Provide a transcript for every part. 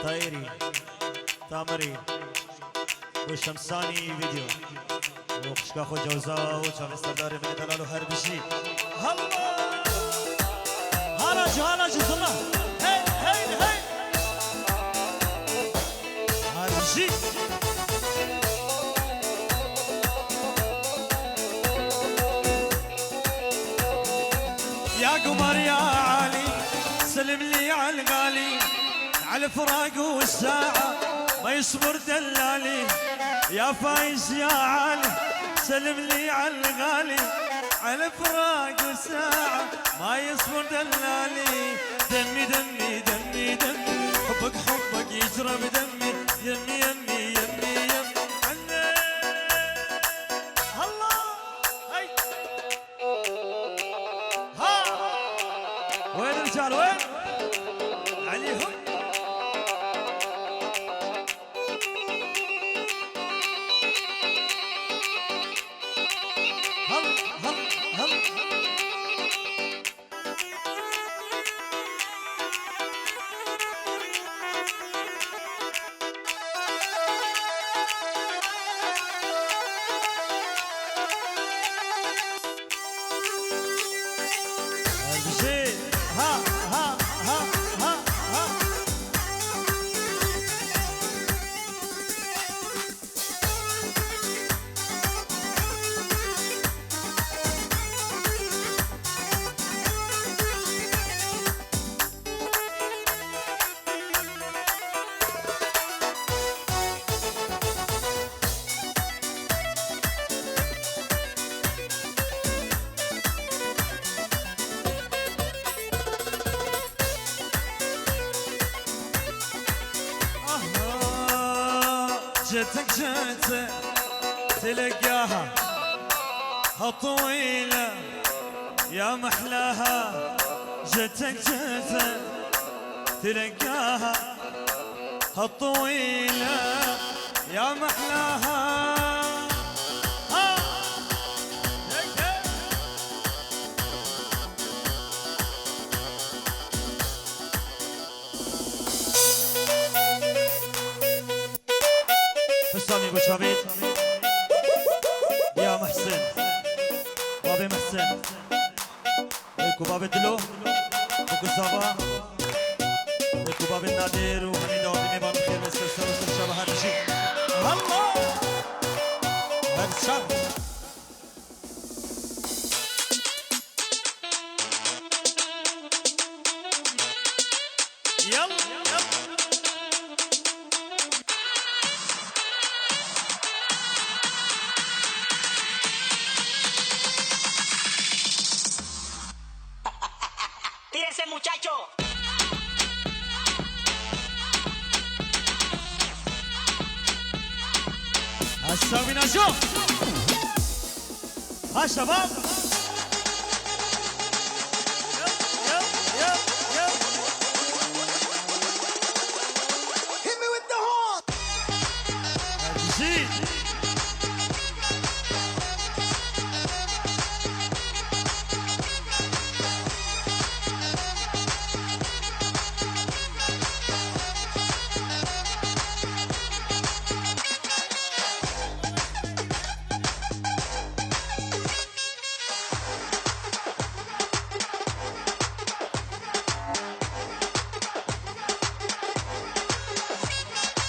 طايري تامري وشمساني فيديو وخشكا خو جوزا وشاف استداري من دلالو هربشي هلا هلا جزنا هي هي هي هربشي يا قمر يا علي سلم لي على الغالي على الفراق والساعة ما يصبر دلالي يا فايز يا علي سلم لي على الغالي على الفراق والساعة ما يصبر دلالي دمي دمي دمي دمي حبك حبك يجرى بدمي يمي يمي يمي يمي عني الله هاي ها وين الرجال وين عليهم هل هل هل ها ها ها ها ها جتك تلقاها هالطويلة يا محلاها جتك تلقاها هالطويلة يا محلاها حسامي ابو شابيت يا محسن بابي محسن ويكو بابي دلو ويكو صبا ويكو بابي النادير وحميد وطيمي بان بخير والسلسل والسلسل هذا الشيء الله هذا الشر يلا ¡Tírense, muchacho! هسا بينا نشوف ها شباب Hit me with the horn! زيد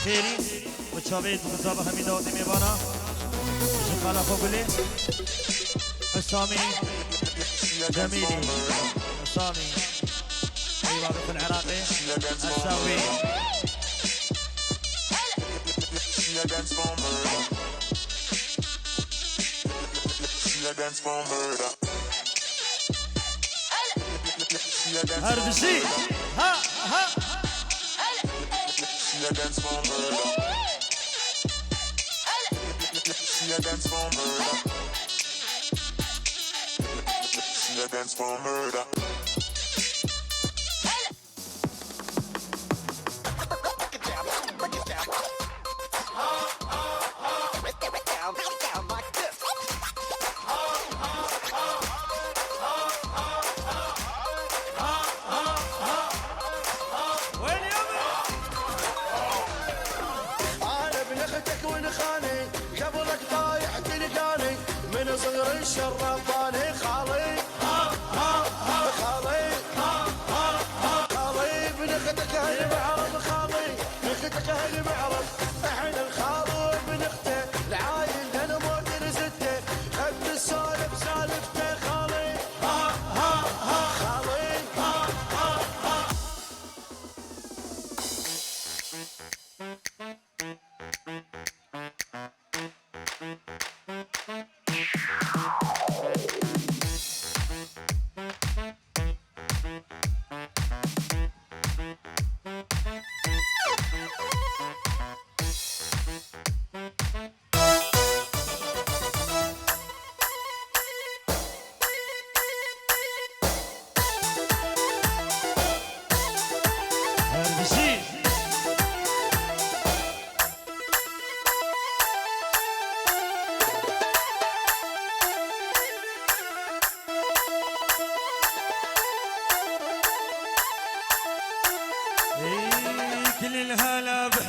خيري وتشابيت ومصابة حميدة وطيمي بانا شخالة فوقلي حسامي جميلي حسامي ايوه في العراقي الساوي هربشي ها ها She a dance for murder. She a dance for murder. She a dance for murder.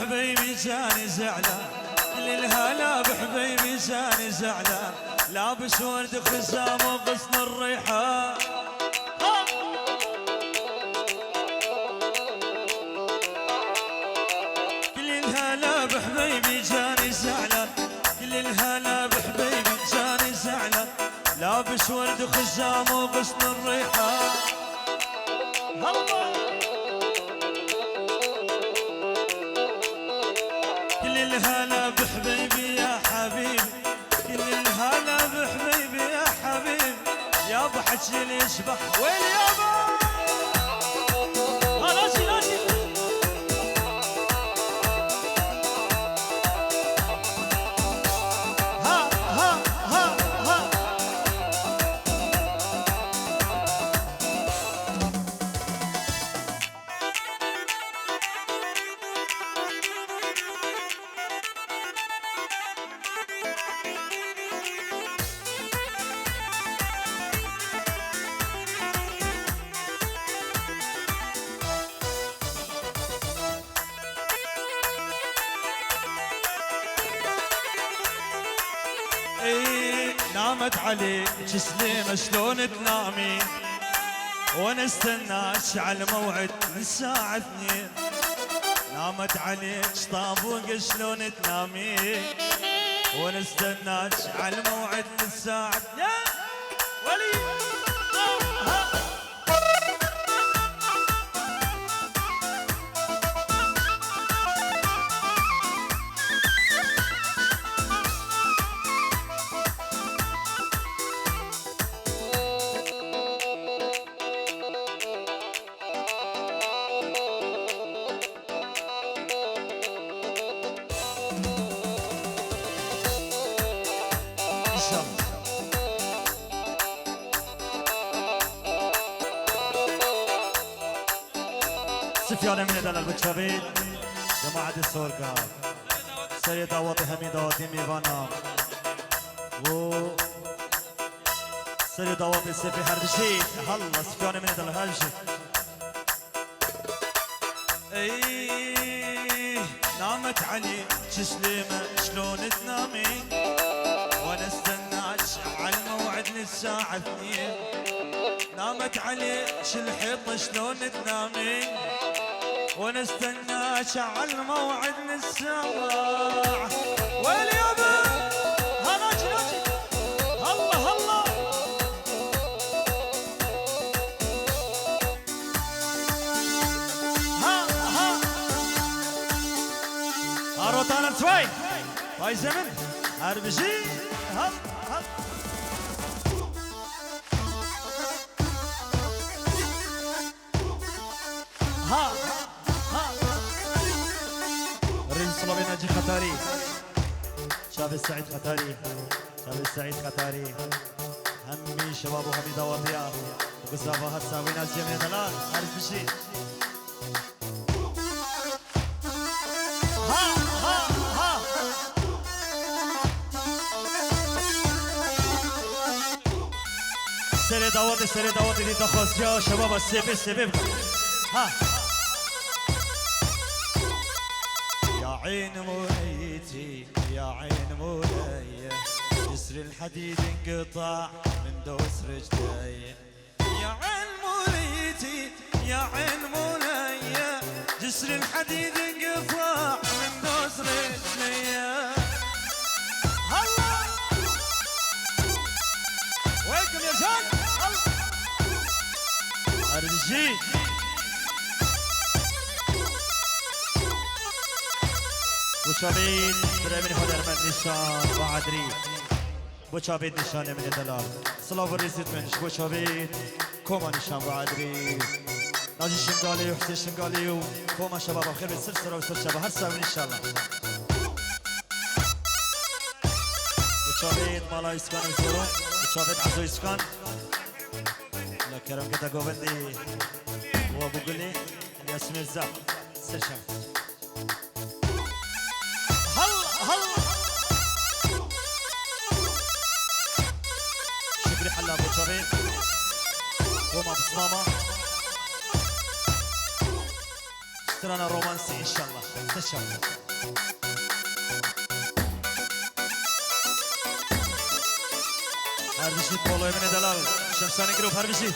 بحبيبي جاني زعلان كل الهلا بحبيبي جاني زعلان لابس ورد خزام وغصن الريحان كل الهلا بحبيبي جاني زعلان كل الهلا بحبيبي جاني زعلان لابس ورد خزام وغصن الريحان كل الهلا بحبيبي يا حبيبي كل الهلا بحبيبي يا حبيبي يابا حكي لي يشبح وين يابا راسي راسي ها ها ها ها نامت عليك سليمة شلون تنامين وانا استناش على موعد من الساعة 2 نامت عليك طابوق شلون تنامين وانا استناش على موعد من الساعة 2 ولي سفيان من دلال بالشبيل جماعة السورقة سيد عوضي حميد عوضي ميفانا و سيد عوضي سيفي حربشي هلا سفيان من دلال هربشي ايه نامت علي سليمة شلون تنامي وانا استناش على الموعد للساعة 2 نامت علي الحيطة شلون تنامي وانا استناش على الموعد للساعة ويلي يابا هناجي ناجي هلا هلا ها ها اروتانا شوي باي زمن هربجي هل هل ها صلابي ناجي ختاري شاف السعيد ختاري شاف السعيد ختاري همي شباب وحميدة وضياء وقصافة هسا وناس جميع دلال عارف بشي ها ها ها سري داوطي دي تخص جا شباب السبب ها عين مولايتي يا عين مولاي جسر الحديد انقطع من دوس رجلي يا عين مولايتي يا عين مولاي جسر الحديد انقطع من دوس رجلي هلا وينكم يا جان ارجي وشابين برامين هدر من نشان وعدري وشابين نشان من دلال صلاف الرئيسيت منش وشابين كوما نشان وعدري ناجي شنقالي وحسين شنقالي وكوما شباب بخير بالسلسلة وسلسلة هر ساوين ان شاء الله وشابين مالا اسكان وزورو وشابين عزو اسكان لا كرم كتا قوبندي وابو قلي ياسمير زا سلشم شكري حلا ابو شابين وما بصمامة اشترانا رومانسي ان شاء الله هربشي بولو ابن دلال شمساني جروب هربشي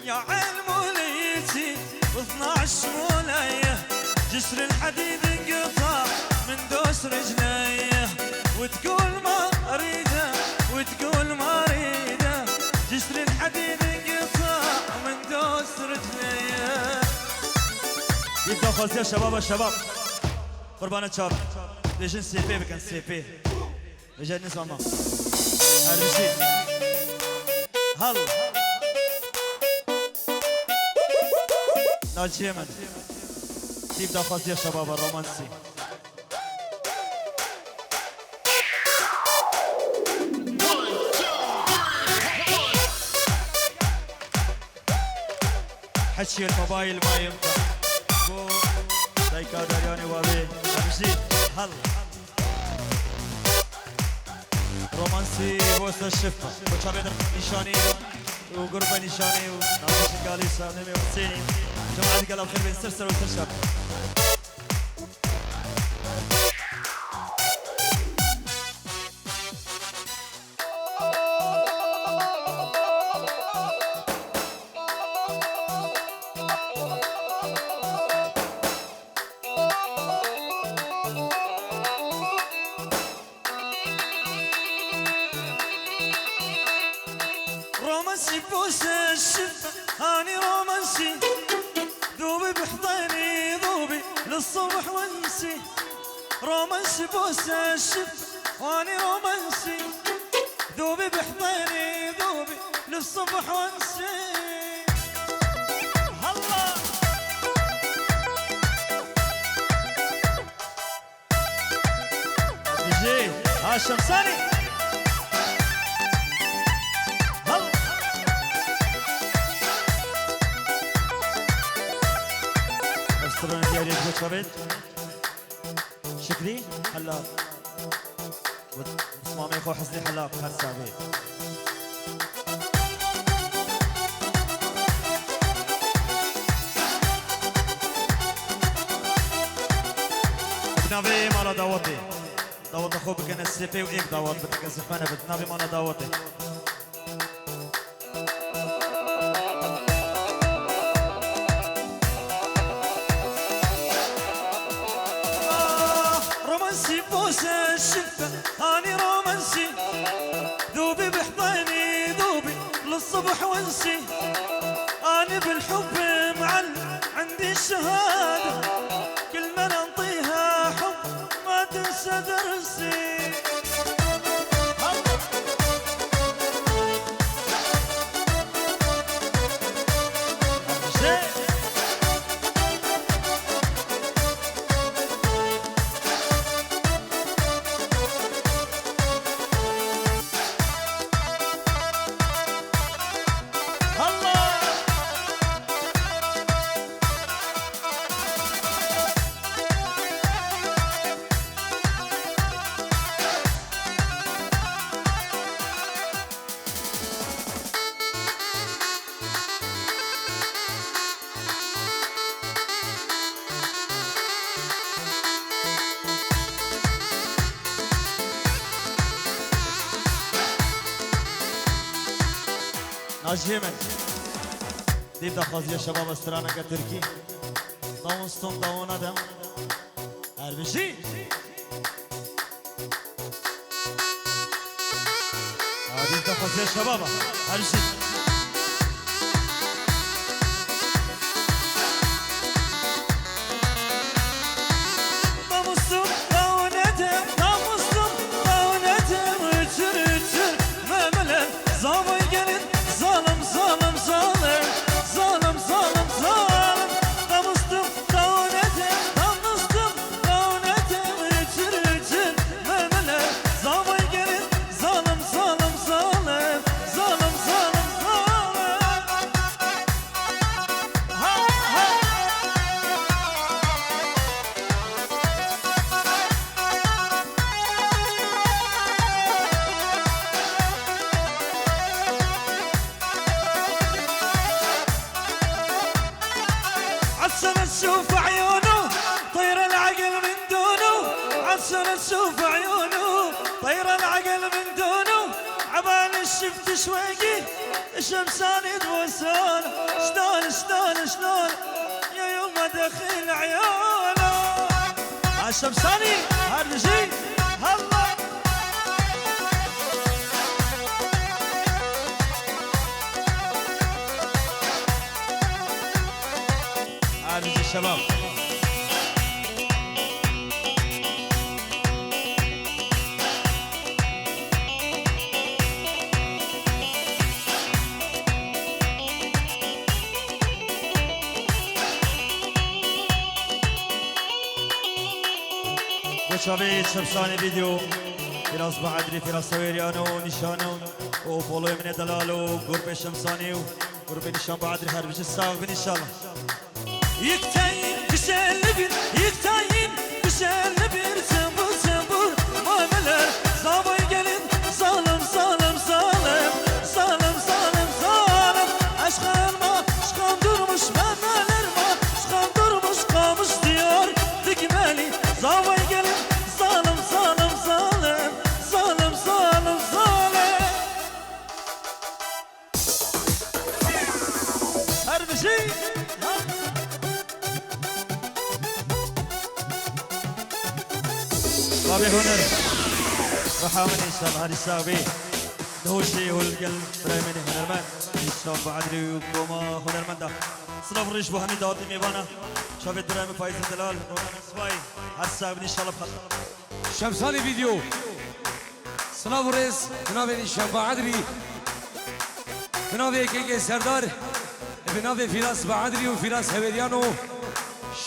يا عين موليتي و12 مولايه جسر الحديد انقطع من دوس رجليه وتقول ما اريده وتقول ما اريده جسر الحديد انقطع من دوس رجليه يبدا خالتي يا شباب الشباب قربان شباب ليجن سي بي بكن سي بي ليجن نسمع هربشي هل ناجي يمن تبدا خالتي يا شباب الرومانسي حكي الموبايل ما ينفع دايكا دارياني وابي امشي هل رومانسي بوسط الشفة وشابيدر نشاني وقربة نشاني وناقش قالي سامي وحسيني جماعة قلب خير بين سرسر وسرشر رومانسي بوس الشفة هاني رومانسي ذوبي بحضيني ذوبي للصبح وانسي رومانسي بوس الشفة هاني رومانسي ذوبي بحضيني ذوبي للصبح وانسي هلا دي هاشم ثاني استرنا ديالي بوتشابيت شكري حلاق ومامي خو حسني حلاق هالسابي بنابي مالا داوتي داوت اخو بكن السيبي وايك داوت بتكزف انا بنابي مالا داوتي رومانسي بوس الشفة هاني رومانسي ذوبي بحضيني ذوبي للصبح وانسي أنا بالحب معلم عندي الشهادة كل ما ننطيها حب ما تنسى درسي ناجيمن ديب دا خازية شباب استرانا كتركي داونستون داون ادم هربشي ديب دا خازية شباب هربشي عالسما تشوف عيونه طير سنة تشوف عيونه طير العقل من دونه عبالي شفت شويقي شمساني تبوسون شلون يا يوم دخل عيونه عالشمساني هالجي هلا هالجي الشباب شباب شمساني فيديو فراس بعدري فراس سويريانو نشانو وفولو من دلالو قرب شمساني وقرب نشان بعدري هربش الساق ان شاء الله يكتاين كسل bir يكتاين كسل bir zımbır ما ملر زابay gelin zalim aşkım durmuş memeler ma aşkım durmuş kamış diyor dikmeli zavay gelin zalim her bir şey بابي هنر رحامن ان شاء الله هذه الساوي دهوشي والقلب برايمني هنرمان الشاب بعدري وكوما هنرمان ده صنف ريش بوهني داوتي ميبانا شافت برايمي فايز دلال رونا سواي هالساوي ان شاء الله بخط شمساني فيديو صنف ريس بنابي الشاب بعدري بنابي كيكي سردار بنابي فراس بعدري وفراس هبيديانو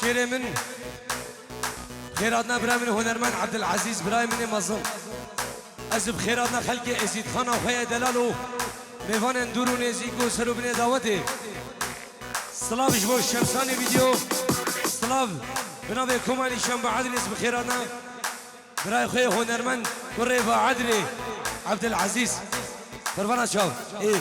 شير من خيراتنا برايمن هنرمان عبد العزيز برايمن مظلوم أزب خيراتنا خلقي أزيد خانا وخيا دلالو ميفان اندورو نزيكو سرو بني دعوتي سلاف جبو الشمساني فيديو سلاف بنابي كوماني شنبا عدلي اسم خيراتنا براي خيا هنرمان كريفا عدلي عبد العزيز فرفانا شاو ايه